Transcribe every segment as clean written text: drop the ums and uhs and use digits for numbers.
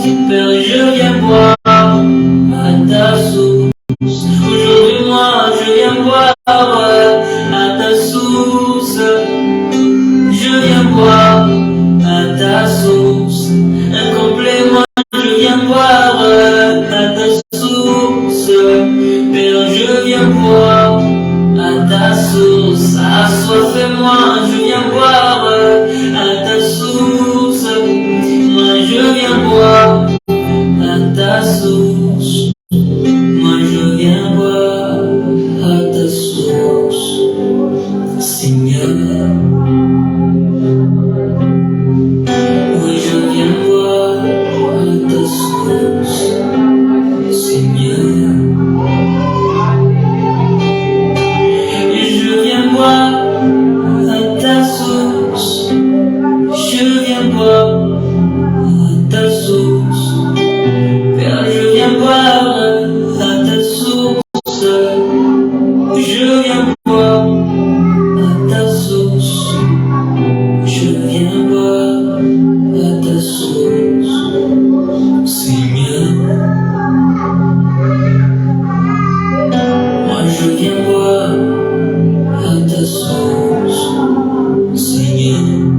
Père, je viens boire à ta source. Aujourd'hui, moi, je viens boire à ta source. Je viens boire à ta source. Un complément, je viens boire à ta source. Père, je viens boire à ta source. Assoiffez-moi, je viens boire à ta source. Moi, je viens boire à ta source. Moi, je viens boire à ta source, Seigneur. Oui, je viens boire à ta source, Seigneur. Et je viens boire à ta source. Je viens boire à ta source. Père, je viens boire à ta source. Je viens boire à ta source. Je viens boire à ta source, Seigneur. Moi, je viens boire à ta source, Seigneur.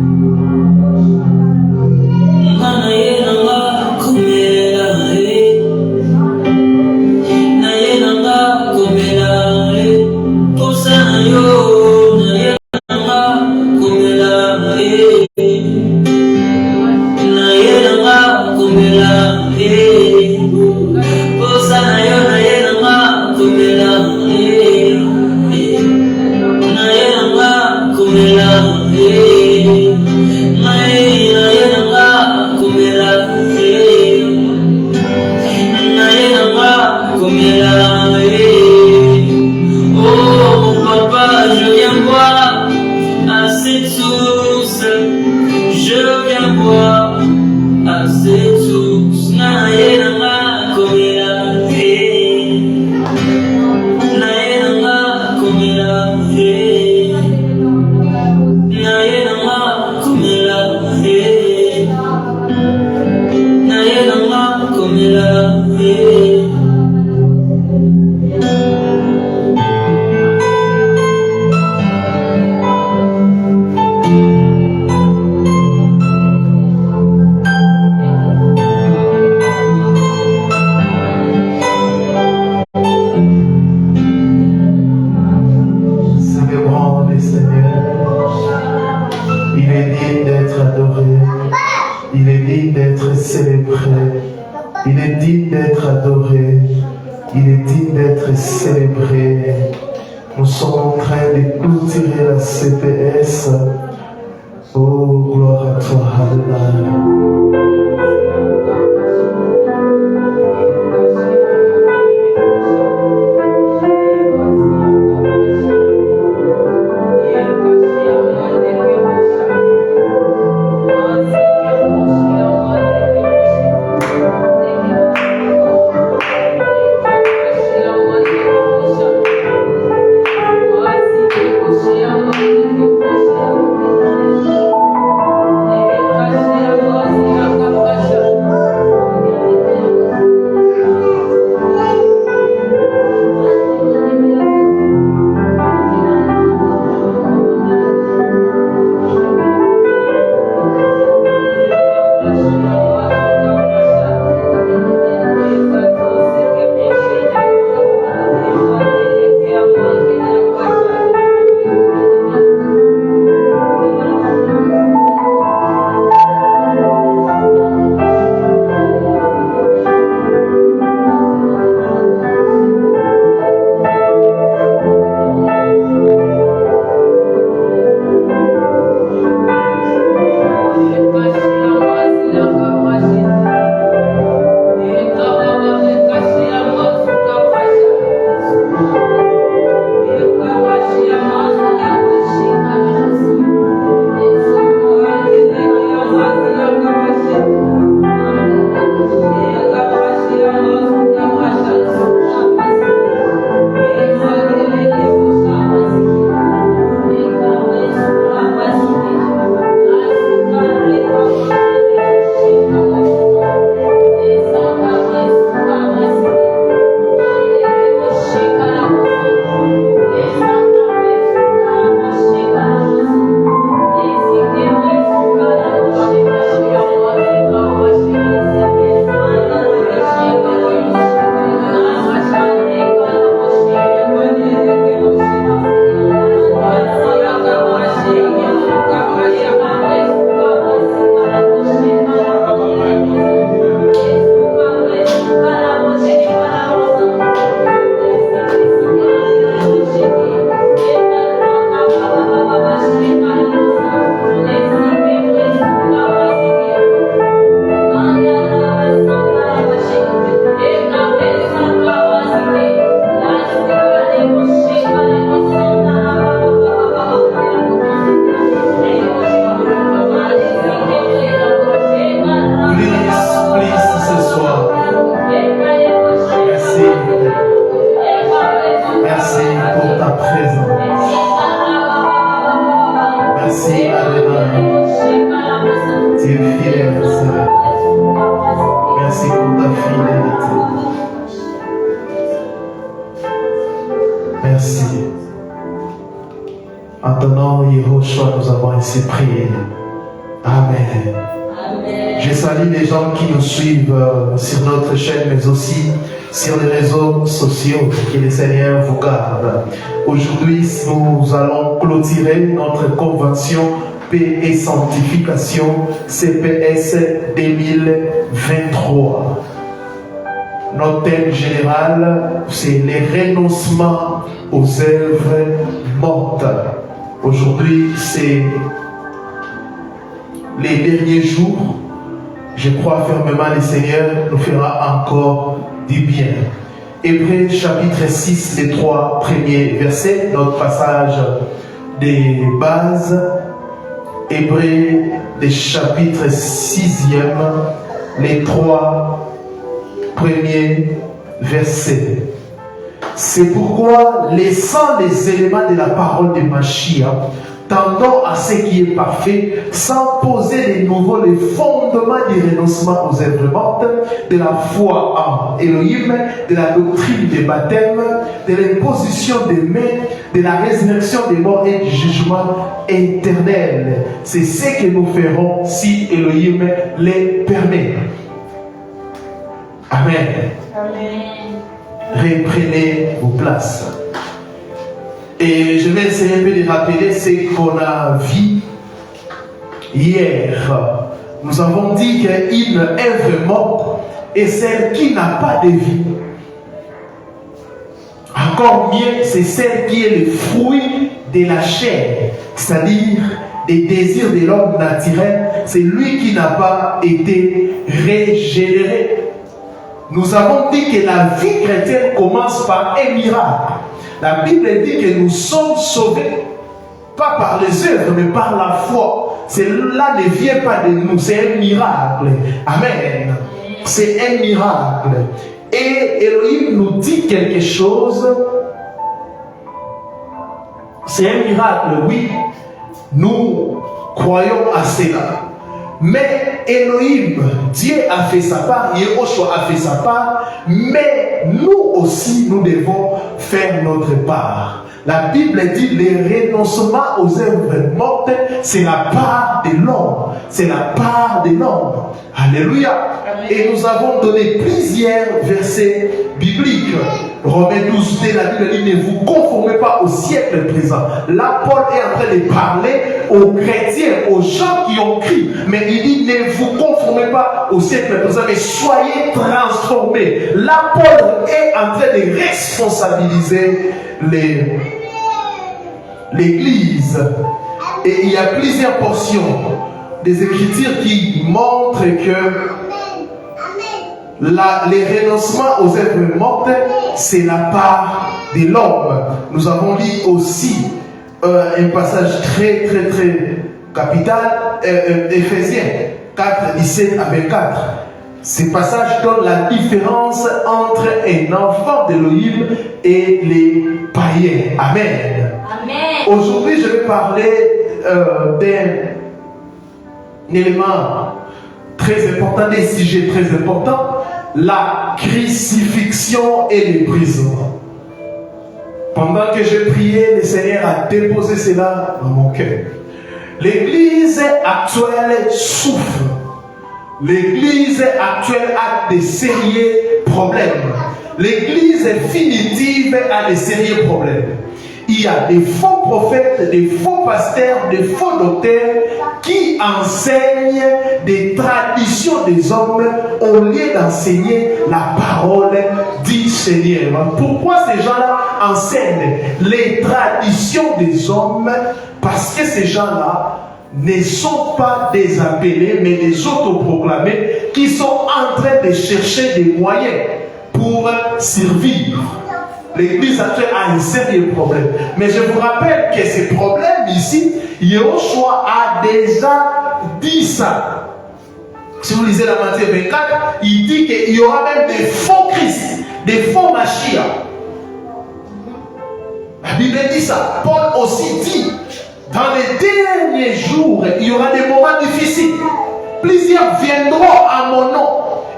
Nous sommes en train de clôturer la CPS. Oh, gloire à toi, Alléluia. ainsi prié. Amen. Je salue les gens qui nous suivent sur notre chaîne, mais aussi sur les réseaux sociaux. Que le Seigneur vous garde. Aujourd'hui, nous allons clôturer notre convention paix et sanctification CPS 2023. Notre thème général, c'est les renoncements aux œuvres mortes. Aujourd'hui, c'est les derniers jours. Je crois fermement le Seigneur nous fera encore du bien. Hébreux chapitre 6, les 3 premiers versets, notre passage des bases. Hébreux, le chapitre 6e, les 3 premiers versets. C'est pourquoi, laissant les éléments de la parole de Mashiach, tendant à ce qui est parfait, sans poser de nouveau les fondements du renoncement aux œuvres mortes, de la foi en Elohim, de la doctrine des baptêmes, de l'imposition des mains, de la résurrection des morts et du jugement éternel. C'est ce que nous ferons si Elohim les permet. Amen. Amen. Reprenez vos places. Et je vais essayer un peu de rappeler ce qu'on a vu hier. Nous avons dit qu'une œuvre morte est celle qui n'a pas de vie. Encore mieux, c'est celle qui est le fruit de la chair, c'est-à-dire des désirs de l'homme naturel. C'est lui qui n'a pas été régénéré. Nous avons dit que la vie chrétienne commence par un miracle. La Bible dit que nous sommes sauvés, pas par les œuvres, mais par la foi. Cela ne vient pas de nous, c'est un miracle. Amen. C'est un miracle. Et Elohim nous dit quelque chose. C'est un miracle, oui. Nous croyons à cela. Mais Elohim, Dieu a fait sa part, Yehoshua a fait sa part, mais nous aussi, nous devons faire notre part. La Bible dit le renoncement aux œuvres mortes, c'est la part de l'homme. C'est la part de l'homme. Alléluia. Et nous avons donné plusieurs versets bibliques. Romains 12, la Bible dit ne vous conformez pas au siècle présent. Là, Paul est en train de parler aux chrétiens, aux gens qui ont crié. Mais il dit ne vous conformez pas au siècle présent, mais soyez transformés. Là, Paul est en train de responsabiliser l'Église. Et il y a plusieurs portions des Écritures qui montrent que les renoncements aux œuvres mortes, c'est la part de l'homme. Nous avons lu aussi un passage très capital, Éphésiens 4, 17 à 24. Ce passage donne la différence entre un enfant d'Elohim et les païens. Amen. Amen. Aujourd'hui, je vais parler d'un élément très important, des sujets très importants, la crucifixion et le brisement. Pendant que je priais, le Seigneur a déposé cela dans mon cœur. L'église actuelle souffre. L'église actuelle a des sérieux problèmes. L'église définitive a des sérieux problèmes. Il y a des faux prophètes, des faux pasteurs, des faux docteurs qui enseignent des traditions des hommes au lieu d'enseigner la parole du Seigneur. Pourquoi ces gens-là enseignent les traditions des hommes? Parce que ces gens-là ne sont pas des appelés, mais des autoproclamés qui sont en train de chercher des moyens pour survivre. L'église actuelle a un sérieux problème. Mais je vous rappelle que ces problèmes ici, Yehoshua a déjà dit ça. Si vous lisez la Matthieu 24, il dit qu'il y aura même des faux Christ, des faux Mashiach. La Bible dit ça. Paul aussi dit, dans les derniers jours, il y aura des moments difficiles. Plusieurs viendront à mon nom.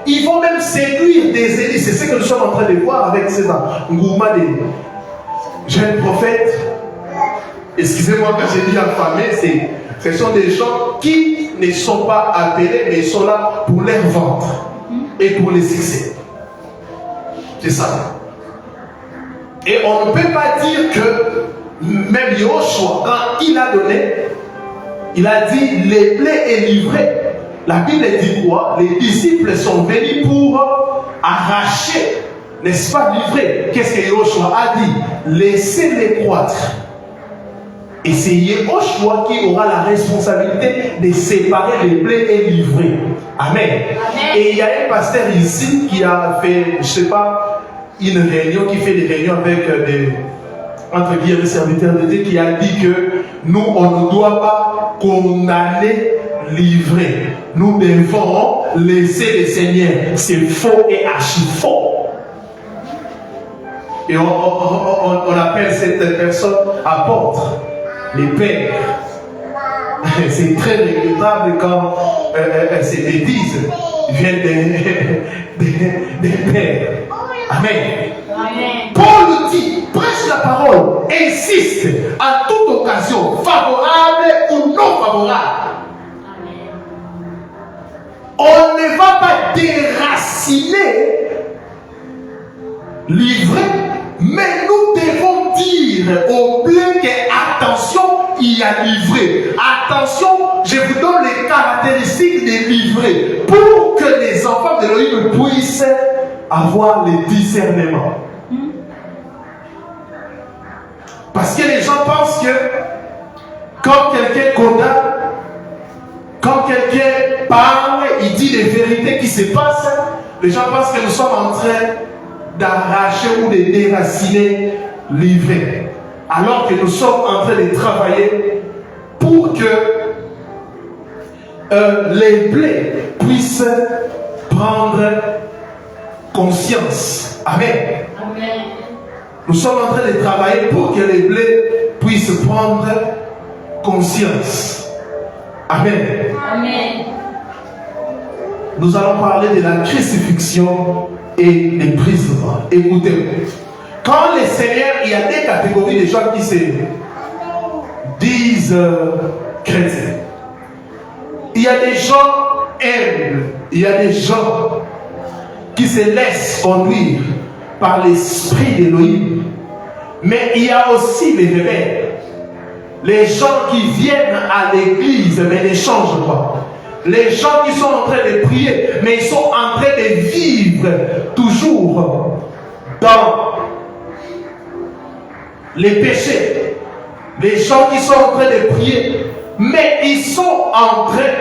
Ils vont même séduire des élites. C'est ce que nous sommes en train de voir avec ces Ngouma des jeunes prophètes. Excusez-moi quand j'ai dit affamé, Ce sont des gens qui ne sont pas appelés, mais ils sont là pour leur ventre et pour les succès. C'est ça. Et on ne peut pas dire que même Yoshua, quand il a donné, il a dit les plaies est livré. La Bible dit quoi? Les disciples sont venus pour arracher, n'est-ce pas, livrer. Qu'est-ce que Yoshua a dit? Laissez-les croître. Et c'est Yoshua qui aura la responsabilité de séparer les plaies et livrer. Amen. Amen. Et il y a un pasteur ici qui a fait, je ne sais pas, une réunion, qui fait des réunions avec des, entre guillemets, serviteurs de Dieu, qui a dit que nous, on ne doit pas condamner, livrer. Nous devons laisser le Seigneur. C'est faux et archi faux. Et on appelle cette personne apôtre, les pères. C'est très regrettable quand ces bêtises viennent des pères. Amen. Amen. Paul dit, prêche la parole, insiste à toute occasion, favorable ou non favorable. Amen. On ne va pas déraciner, livrer, mais nous devons dire au blé que attention, il y a livré. Attention, je vous donne les caractéristiques des livrés pour que les enfants de l'Élohim puissent avoir le discernement. Parce que les gens pensent que quand quelqu'un condamne, quand quelqu'un parle, il dit les vérités qui se passent, les gens pensent que nous sommes en train d'arracher ou de déraciner l'ivraie. Alors que nous sommes en train de travailler pour que les blés puissent prendre conscience. Amen. Amen. Nous sommes en train de travailler pour que les blés puissent prendre conscience. Amen. Amen. Nous allons parler de la crucifixion et des prisonniers. Écoutez, quand le Seigneur, il y a des catégories de gens qui se disent chrétiens. Il y a des gens humbles, il y a des gens qui se laissent conduire par l'esprit d'Élohim. Mais il y a aussi les rebelles, les gens qui viennent à l'église mais ne changent pas. Les gens qui sont en train de prier, mais ils sont en train de vivre toujours dans les péchés. Les gens qui sont en train de prier, mais ils sont en train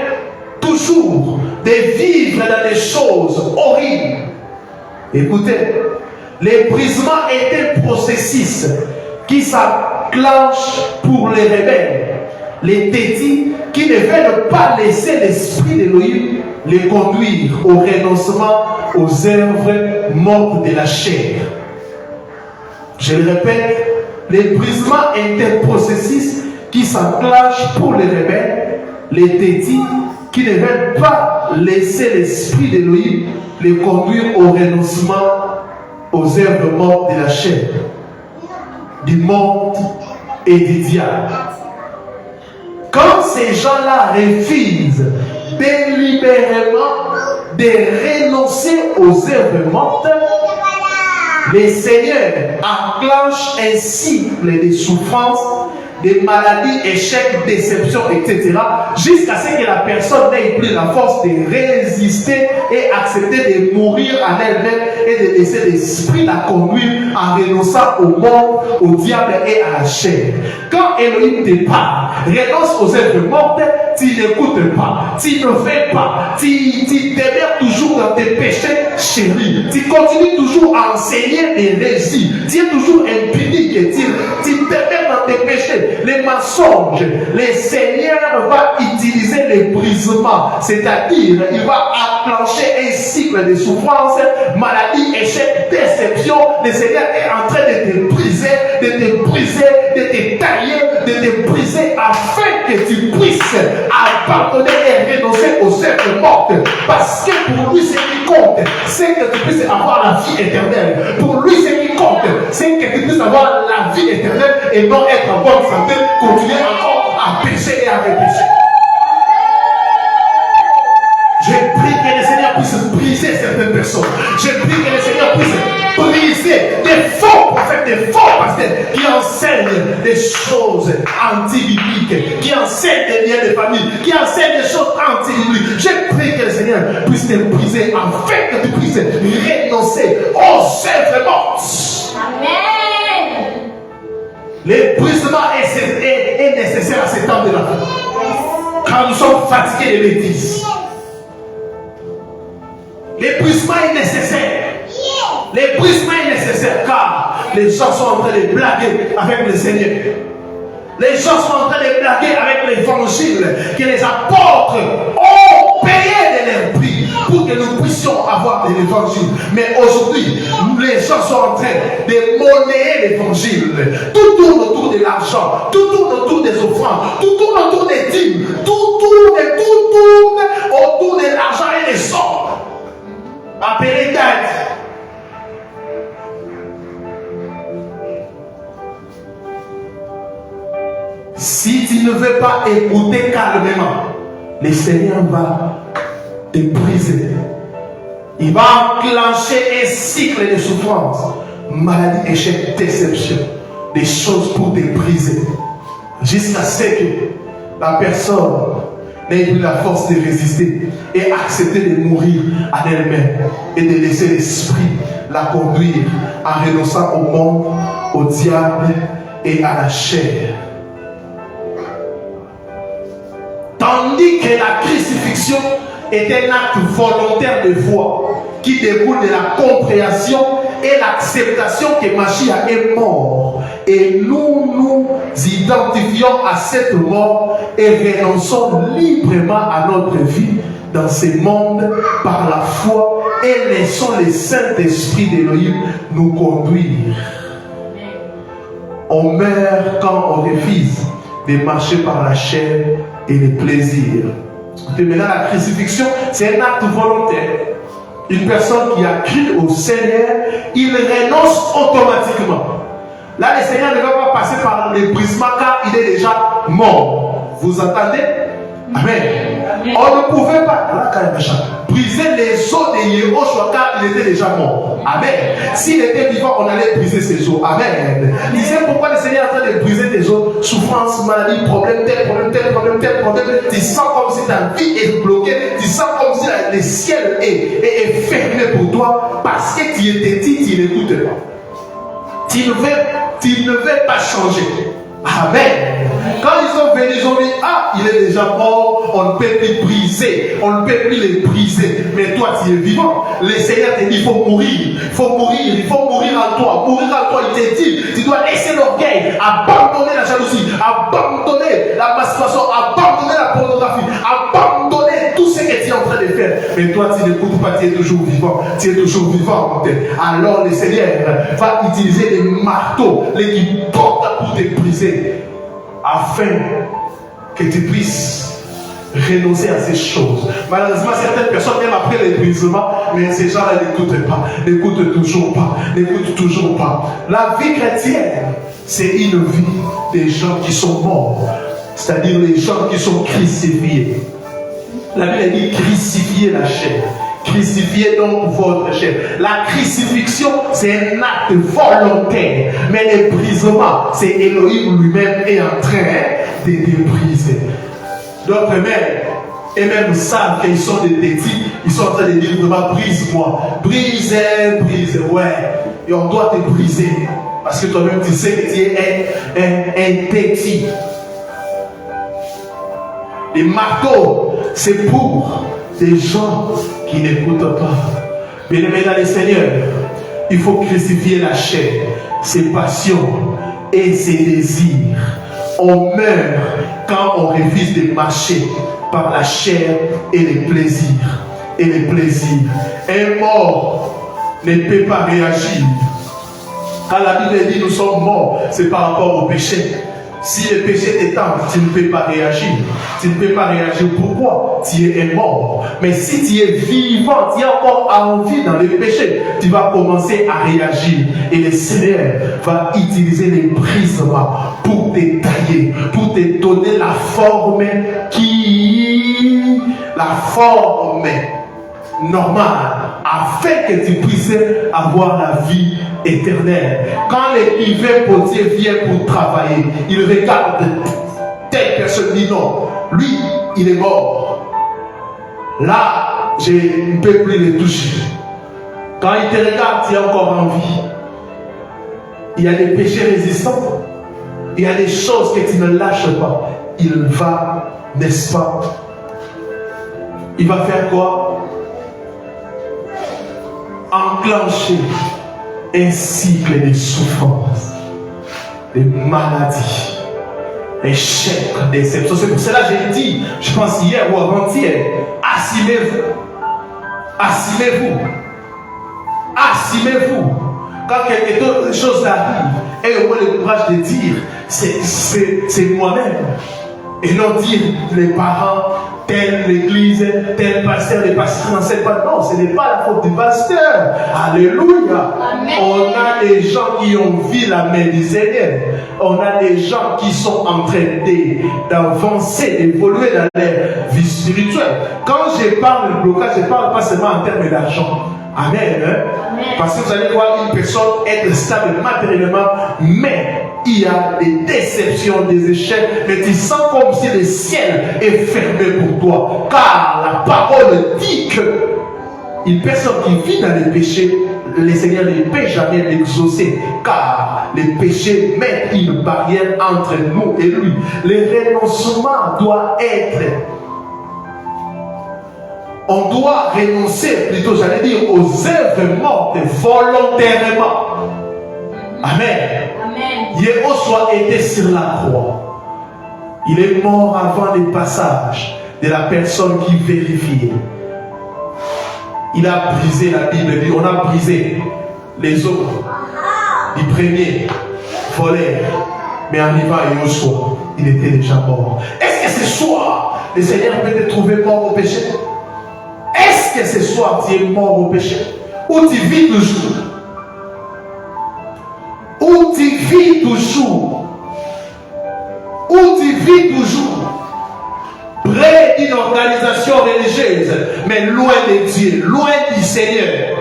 toujours de vivre dans des choses horribles. Écoutez, l'épuisement est un processus qui s'enclenche pour les rebelles, les tétis qui ne veulent pas laisser l'esprit d'Élohim les conduire au renoncement aux œuvres mortes de la chair. Je le répète, l'épuisement est un processus qui s'enclenche pour les rebelles, les tétis qui ne veulent pas laisser l'esprit d'Élohim les conduire au renoncement aux œuvres mortes de la chair, du monde et du diable. Quand ces gens-là refusent délibérément de renoncer aux œuvres mortes, le Seigneur enclenche un cycle de souffrances, des maladies, échecs, déceptions, etc. jusqu'à ce que la personne n'ait plus la force de résister et accepter de mourir en elle-même et de laisser l'esprit la conduire en renonçant au monde, au diable et à la chair. Quand Elohim te parle, renonce aux œuvres mortes, tu n'écoutes pas, tu ne fais pas, tu demeures toujours dans tes péchés chéris, tu continues toujours à enseigner des récits, tu es toujours impunique, tu demeures dans tes péchés. Les mensonges, le Seigneur va utiliser l'épuisement, c'est-à-dire il va enclencher un cycle de souffrance, maladie, échec, déception. Le Seigneur est en train de te briser, de te tailler, de te briser afin que tu puisses abandonner et renoncer aux œuvres mortes. Parce que pour lui, ce qui compte, c'est que tu puisses avoir la vie éternelle. Pour lui, ce qui compte, c'est que tu puisses avoir la vie éternelle et non être en bonne santé, continuer encore à pécher et à répécher. Je prie que le Seigneur puisse briser certaines personnes. Je prie que le Seigneur puisse briser des faux prophètes, des faux pasteurs qui enseignent des choses anti-bibliques, qui enseignent des liens de famille, qui enseignent des choses anti-bibliques. Je prie que le Seigneur puisse te briser afin que tu puisses renoncer aux œuvres mortes. Amen. L'épuisement est nécessaire à ces temps de la vie. Quand nous sommes fatigués de bêtises. L'épuisement est nécessaire. L'épuisement est nécessaire car les gens sont en train de blaguer avec le Seigneur. Les gens sont en train de blaguer avec l'évangile que les apôtres ont payé de leur prix pour que nous puissions avoir de l'évangile. Mais aujourd'hui, les gens sont en train de monnayer l'évangile. Tout tourne autour de l'argent, tout tourne autour des offrandes, tout tourne autour des dîmes, tout tourne autour de l'argent et des sommes. Appelez date. Si tu ne veux pas écouter calmement, le Seigneur va te briser. Il va enclencher un cycle de souffrance, maladie, échec, déception, des choses pour te briser. Jusqu'à ce que la personne n'ait plus la force de résister et accepter de mourir à elle-même et de laisser l'esprit la conduire en renonçant au monde, au diable et à la chair. Tandis que la crucifixion est un acte volontaire de foi qui découle de la compréhension et l'acceptation que Mashiach est mort. Et nous nous identifions à cette mort et renonçons librement à notre vie dans ce monde par la foi et laissons le Saint-Esprit d'Élohim nous conduire. On meurt quand on refuse de marcher par la chair et les plaisirs. Maintenant, la crucifixion, c'est un acte volontaire. Une personne qui a cru au Seigneur, il renonce automatiquement. Là, le Seigneur ne va pas passer par l'épuisement car il est déjà mort. Vous entendez? Amen. On ne pouvait pas briser les os de Yehoshua car il était déjà mort. Amen. S'il était vivant, on allait briser ses os. Amen. Tu sais pourquoi le Seigneur est en train de briser tes os? Souffrance, maladie, problème, tel problème, tel problème, tel problème. Tu sens comme si ta vie est bloquée. Tu sens comme si le ciel est fermé pour toi parce que tu étais dit, tu n'écoutes pas. Tu ne veux pas changer. Amen. Quand ils sont venus, ils ont dit, ah, il est déjà mort, on ne peut plus briser, on ne peut plus les briser. Mais toi, tu es vivant. Le Seigneur te dit, il faut mourir, il faut mourir, il faut mourir en toi. Mourir en toi, il te dit, tu dois laisser l'orgueil, abandonner la jalousie, abandonner la masturbation, abandonner la pornographie, abandonner tout ce que tu es en train de faire. Mais toi, tu n'écoutes pas, tu es toujours vivant, tu es toujours vivante. Alors le Seigneur va utiliser les marteaux, les portes pour te briser, afin que tu puisses renoncer à ces choses. Malheureusement, certaines personnes viennent après l'épuisement, mais ces gens-là n'écoutent pas, n'écoutent toujours pas, n'écoutent toujours pas. La vie chrétienne, c'est une vie des gens qui sont morts, c'est-à-dire les gens qui sont crucifiés. La Bible dit crucifier la chair. Crucifiez donc votre chair. La crucifixion, c'est un acte volontaire. Mais le brisement, c'est Elohim lui-même est en train de briser. D'autres même, et même savent qu'ils sont des petits, ils sont en train de dire vraiment brise-moi. Brise, brise, ouais. Et on doit te briser. Parce que toi-même, tu sais que tu es un petit. Les marteaux, c'est pour des gens qui n'écoutent pas. Bien-aimés dans le Seigneur, il faut crucifier la chair, ses passions et ses désirs. On meurt quand on refuse de marcher par la chair et les plaisirs. Et les plaisirs. Un mort ne peut pas réagir. Quand la Bible dit nous sommes morts, c'est par rapport au péché. Si le péché t'étend, tu ne peux pas réagir. Tu ne peux pas réagir. Pourquoi? Tu es mort. Mais si tu es vivant, tu as encore envie dans le péché, tu vas commencer à réagir. Et le Seigneur va utiliser les brisements pour pour te tailler, pour te donner la forme normale, afin que tu puisses avoir la vie éternelle. Quand l'écrivain potier vient pour travailler, il regarde telle personne, dit non, lui, il est mort. Là, je ne peux plus le toucher. Quand il te regarde, tu es encore en vie. Il y a des péchés résistants. Il y a des choses que tu ne lâches pas. Il va, n'est-ce pas? Il va faire quoi? Enclencher un cycle de souffrance, de maladies, d'échecs, de déceptions. C'est pour cela que j'ai dit, je pense hier ou avant-hier, assumez-vous. Assumez-vous. Assumez-vous. Quand quelque chose arrive, ayez au moins le courage de dire, c'est moi-même. Et non dire les parents, telle l'église, tel pasteur, les pasteurs n'enseignent pas. Non, ce n'est pas la faute du pasteur. Alléluia. Amen. On a des gens qui ont vu la main du Seigneur. On a des gens qui sont en train d'avancer, d'évoluer dans leur vie spirituelle. Quand je parle de blocage, je ne parle pas seulement en termes d'argent. Amen, hein? Amen. Parce que vous allez voir une personne être stable matériellement, mais il y a des déceptions, des échecs, mais tu sens comme si le ciel est fermé pour toi. Car la parole dit que une personne qui vit dans les péchés, le Seigneur ne peut jamais l'exaucer. Car les péchés mettent une barrière entre nous et lui. Le renoncement doit être... On doit renoncer, plutôt j'allais dire, aux œuvres mortes volontairement. Amen. Amen. Yeshua était sur la croix. Il est mort avant le passage de la personne qui vérifiait. Il a brisé, la Bible dit, on a brisé les os du premier voleur. Mais en arrivant à Yeshua, il était déjà mort. Est-ce que ce soir, le Seigneur peut te trouver mort au péché? Est-ce que ce soir tu es mort au péché? Ou tu vis toujours? Ou tu vis toujours? Ou tu vis toujours près d'une organisation religieuse, mais loin de Dieu, loin du Seigneur?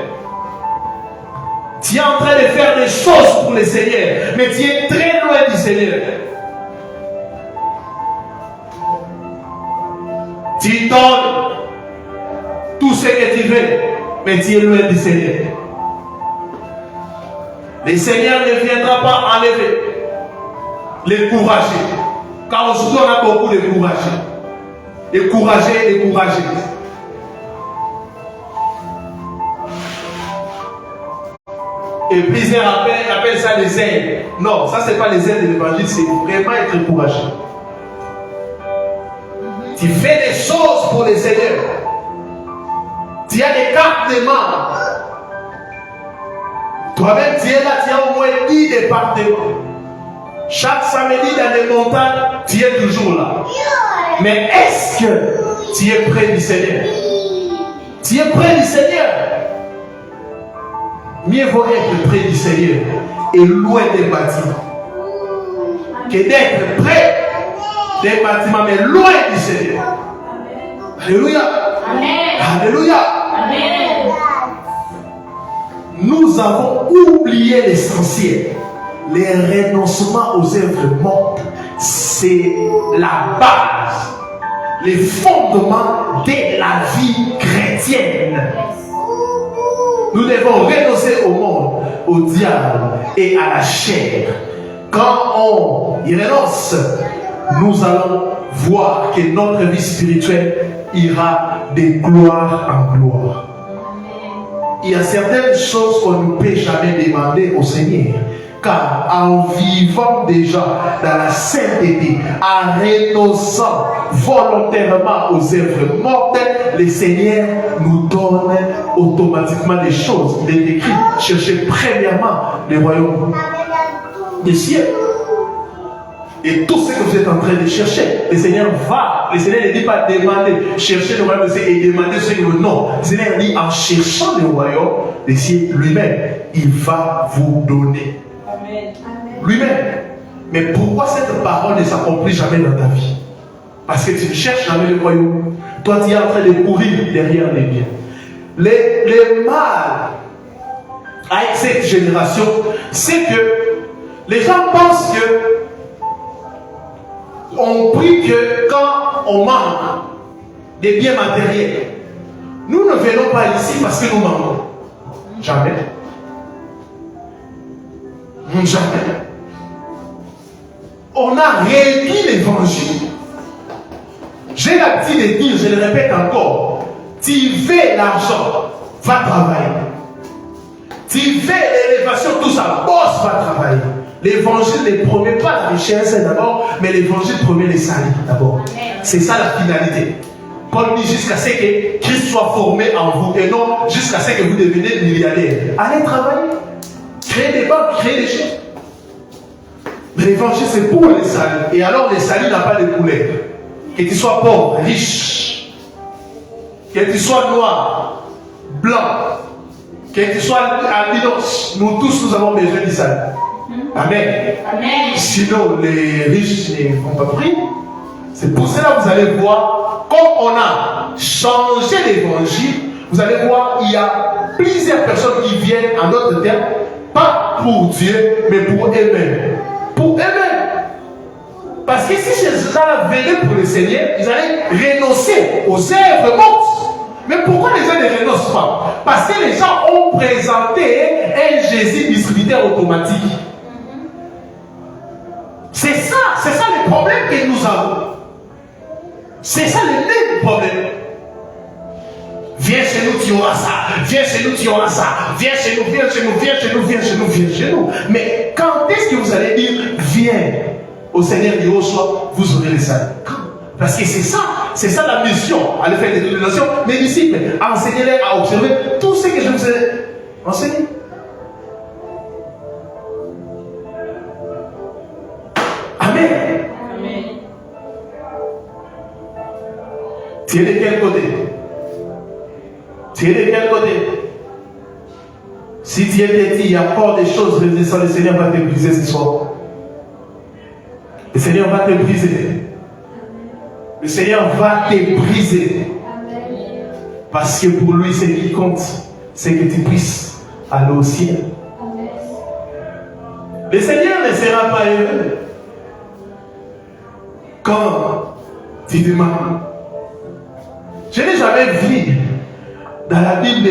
Tu es en train de faire des choses pour le Seigneur, mais tu es très loin du Seigneur. Tu donnes tout ce que tu veux, mais tu es loin du Seigneur. Le Seigneur ne viendra pas enlever les courageux. Car aujourd'hui on a beaucoup de courageux. Des courageux et des courageux. Et plusieurs appellent ça les ailes. Non, ça c'est pas les ailes de l'évangile, c'est vraiment être courageux. Tu fais des choses pour le Seigneur. Tu as des cartes de membres. Toi-même, tu es là, tu as au moins 10 départements. Chaque samedi dans les montagnes, tu es toujours là. Mais est-ce que tu es près du Seigneur? Tu es près du Seigneur? Mieux vaut être près du Seigneur et loin des bâtiments que d'être près des bâtiments mais loin du Seigneur. Alléluia. Amen. Alléluia. Amen. Nous avons oublié l'essentiel. Les renoncements aux œuvres mortes, c'est la base, les fondements de la vie chrétienne. Nous devons renoncer au monde, au diable et à la chair. Quand on y renonce, nous allons voir que notre vie spirituelle ira de gloire en gloire. Il y a certaines choses qu'on ne peut jamais demander au Seigneur. Car en vivant déjà dans la sainteté, en renonçant volontairement aux œuvres mortes, le Seigneur nous donne automatiquement des choses. Il est écrit, cherchez premièrement le royaume des cieux. Et tout ce que vous êtes en train de chercher, le Seigneur va. Le Seigneur ne dit pas demander, chercher le royaume des cieux et demander ce que vous voulez. Non, le Seigneur dit en cherchant le royaume des cieux lui-même, il va vous donner. Lui-même. Mais pourquoi cette parole ne s'accomplit jamais dans ta vie? Parce que tu ne cherches jamais le royaume. Toi, tu es en train de courir derrière les biens. Les mal avec cette génération, c'est que les gens pensent que on prie que quand on manque des biens matériels, nous ne venons pas ici parce que nous manquons. Jamais. Jamais. On a réécrit l'évangile. J'ai l'habitude de dire, je le répète encore, tu veux l'argent, va travailler. Tu veux l'élévation, tout ça, bosse, va travailler. L'évangile ne promet pas la richesse d'abord, mais l'évangile promet les saluts d'abord. C'est ça la finalité. Paul dit jusqu'à ce que Christ soit formé en vous et non jusqu'à ce que vous deveniez milliardaire. Allez travailler, créer des banques, créer des choses. Mais l'évangile c'est pour les saluts. Et alors les saluts n'ont pas de couleur. Que tu sois pauvre, riche, que tu sois noir, blanc, que tu sois albinos, nous tous nous avons besoin du salut. Amen. Amen. Sinon les riches ne vont pas prier. C'est pour cela que vous allez voir, comme on a changé l'évangile, vous allez voir, il y a plusieurs personnes qui viennent en notre terme, pas pour Dieu, mais pour eux-mêmes. Pour eux-mêmes. Parce que si ces gens-là venaient pour le Seigneur, ils allaient renoncer aux œuvres mortes. Mais pourquoi les gens ne renoncent pas? Parce que les gens ont présenté un Jésus distributeur automatique. C'est ça le problème que nous avons. C'est ça le même problème. Viens chez nous, tu auras ça. Viens chez nous, tu auras ça. Viens chez nous, viens chez nous, viens chez nous, viens chez nous, viens chez nous. Mais quand est-ce que vous allez dire, viens au Seigneur du Haut-Choix, vous aurez le salut? Parce que c'est ça la mission, à le faire de toutes les nations. Mes disciples, enseignez-les à observer tout ce que je vous ai enseigné. Amen. Amen. Tu es de quel côté? Tu es de quel côté? Si tu es petit, il y a encore des choses résistant, le Seigneur va te briser ce soir. Le Seigneur va te briser. Le Seigneur va te briser. Parce que pour lui, ce qui compte, c'est que tu puisses aller au ciel. Le Seigneur ne sera pas heureux quand tu demandes. Je n'ai jamais vu dans la Bible,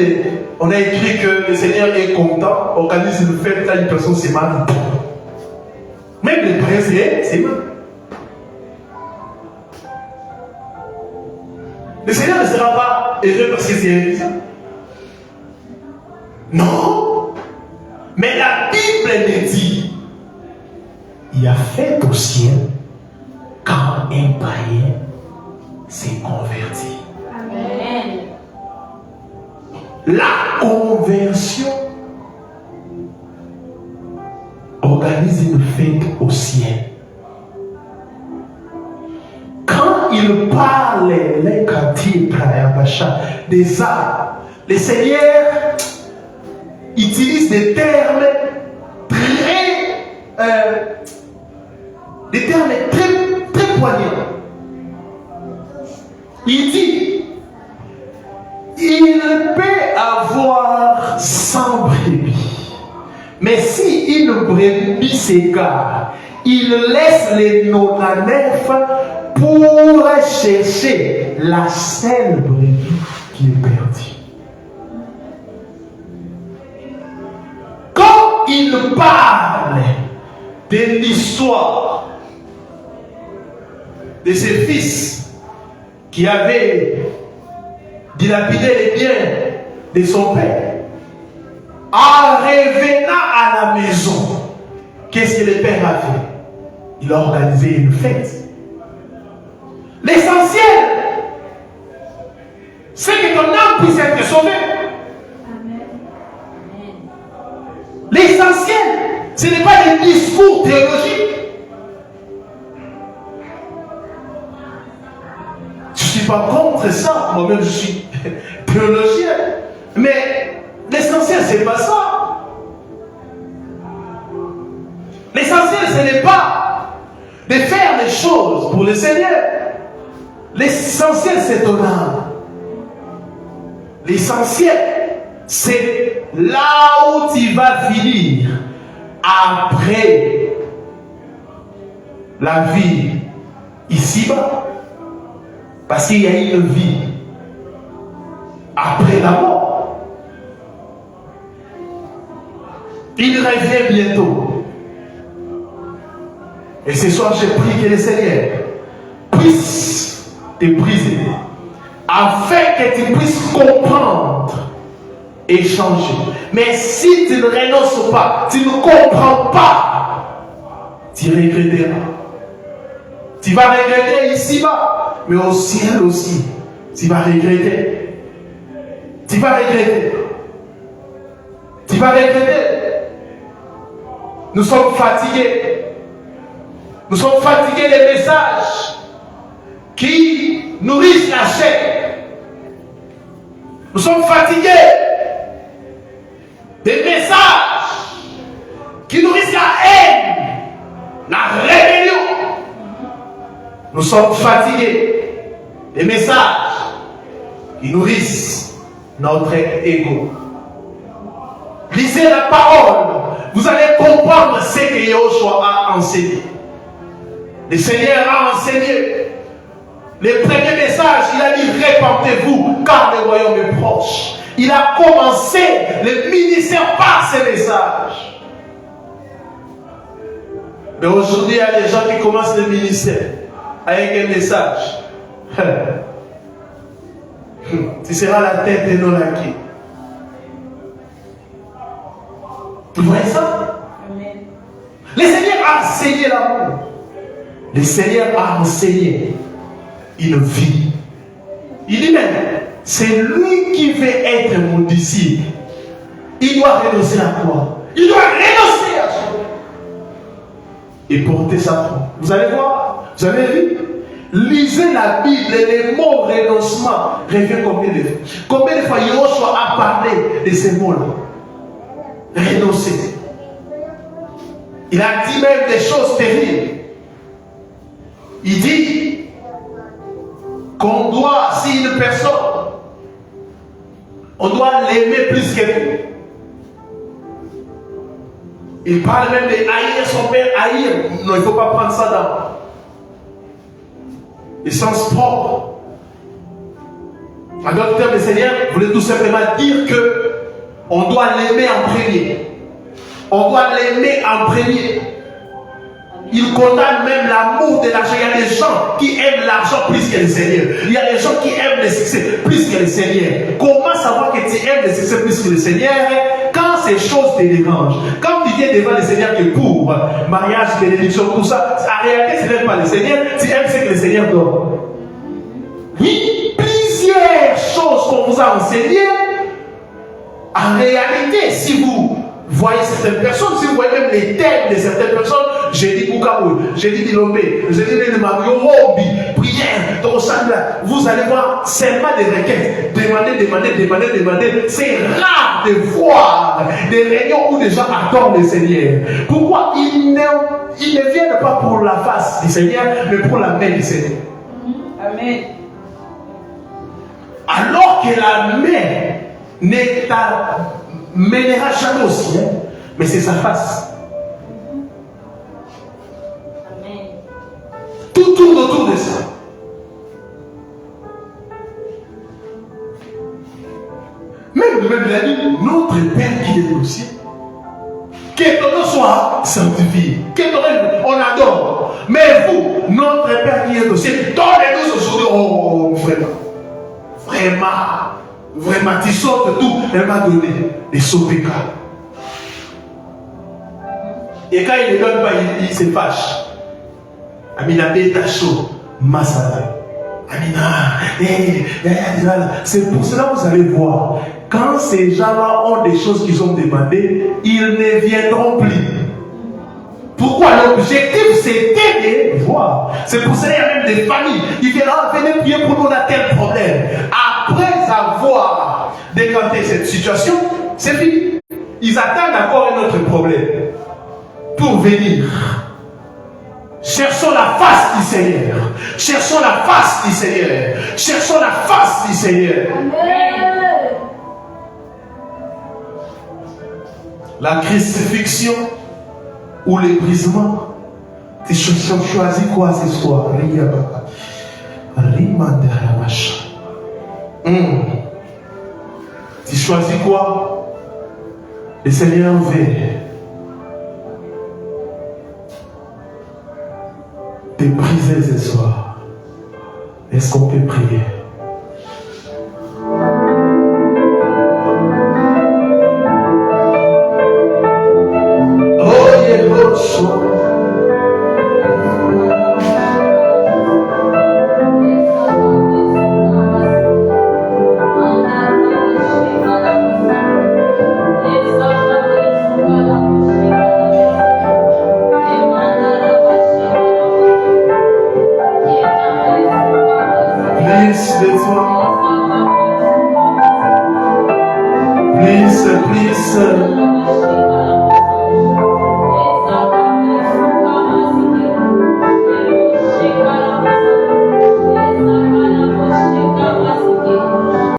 on a écrit que le Seigneur est content, organise une fête quand une personne se marie. Même les princes, c'est mal. Le Seigneur ne sera pas heureux parce que c'est un. Non. Mais la Bible me dit, il y a fête au ciel quand un païen s'est converti. Amen. La conversion organise une fête au ciel. Quand il parle les cantiques des arts, le Seigneur utilise des termes très poignants. Il dit, il peut avoir 100 brebis, mais si une brebis s'égare, il laisse les 99 pour chercher la seule brebis qui est perdue. Quand il parle de l'histoire de ses fils qui avaient dilapidé les biens de son père, en revenant à la maison, qu'est-ce que le père a fait? Il a organisé une fête. L'essentiel, c'est que ton âme puisse être sauvée. L'essentiel, ce n'est pas des discours théologiques. Je ne suis pas contre ça. Moi-même, je suis théologien. Mais l'essentiel, ce n'est pas ça. L'essentiel, ce n'est pas de faire les choses pour le Seigneur. L'essentiel, c'est ton âme. L'essentiel, c'est là où tu vas finir après la vie ici-bas. Parce qu'il y a une vie après la mort. Il revient bientôt. Et ce soir, je prie que le Seigneur puisse te briser, afin que tu puisses comprendre et changer. Mais si tu ne renonces pas, tu ne comprends pas, tu regretteras. Tu vas regretter ici-bas, mais au ciel aussi, tu vas regretter. Tu vas regretter. Tu vas regretter. Nous sommes fatigués. Nous sommes fatigués des messages qui nourrissent la chair. Nous sommes fatigués des messages qui nourrissent la haine, la rébellion. Nous sommes fatigués des messages qui nourrissent notre ego. Lisez la parole, vous allez comprendre ce que Yahushua a enseigné. Le Seigneur a enseigné. Le premier message, il a dit répentez-vous car le royaume est proche. Il a commencé le ministère par ces messages. Mais aujourd'hui, il y a des gens qui commencent le ministère avec un message. Tu seras la tête et non la queue. Vous voyez ça? Amen. Le Seigneur a enseigné l'amour. Le Seigneur a enseigné une vie. Il dit même, c'est lui qui veut être mon disciple. Il doit renoncer à quoi? Il doit renoncer à soi. Et porter sa croix. Vous allez voir, vous avez vu? Lisez la Bible et les mots renoncement reviennent combien de fois? Combien de fois Yahushua a parlé de ces mots-là? Renoncer. Il a dit même des choses terribles. Il dit qu'on doit, si une personne, on doit l'aimer plus que nous. Il parle même de haïr son père, haïr. Non, il ne faut pas prendre ça dans le sens propre. En d'autres termes, le Seigneur voulait tout simplement dire que on doit l'aimer en premier. On doit l'aimer en premier. Il condamne même l'amour de l'argent. Il y a des gens qui aiment l'argent plus que le Seigneur. Il y a des gens qui aiment le succès plus que le Seigneur. Comment savoir que tu aimes le succès plus que le Seigneur quand ces choses te dérangent? Quand tu viens devant le Seigneur que pour mariage, bénédiction, tout ça, en réalité, ce n'est pas le Seigneur. Tu aimes ce que le Seigneur donne. Oui, plusieurs choses qu'on vous a enseignées. En réalité, si vous voyez certaines personnes, si vous voyez même les thèmes de certaines personnes, j'ai dit Koukaou, j'ai dit Dilombe, j'ai dit Mario Robi, prière, vous allez voir seulement des requêtes. Demandez. C'est rare de voir des réunions où des gens adorent le Seigneur. Pourquoi? Ils ne viennent pas pour la face du Seigneur, mais pour la main du Seigneur. Amen. Alors que la main ne t'amènera jamais au ciel, mais c'est sa face. Amen. Tout tourne autour de ça. Même la dit, notre Père qui est au ciel, que ton nom soit sanctifié, que ton nom, on adore. Mais vous, notre Père qui est au ciel, donnez-nous aujourd'hui, oh, vraiment, tu sors de tout, elle m'a donné des sauts pécats. Et quand il ne donne pas, il se fâche. Amina beta chaud, Massada. Amina, c'est pour cela que vous allez voir, quand ces gens-là ont des choses qu'ils ont demandées, ils ne viendront plus. Pourquoi? L'objectif c'était de voir. C'est pour ça qu'il y a même des familles qui viennent, venez prier pour nous, on a tel problème. Après avoir décanté cette situation, c'est fini. Ils attendent encore un autre problème pour venir. Cherchons la face du Seigneur. Cherchons la face du Seigneur. Cherchons la face du Seigneur. Amen. La crucifixion ou l'épuisement. Tu choisis quoi ce soir? Tu choisis quoi? Le Seigneur veut te briser ce soir. Est-ce qu'on peut prier? Oh, Yehoshua. Please.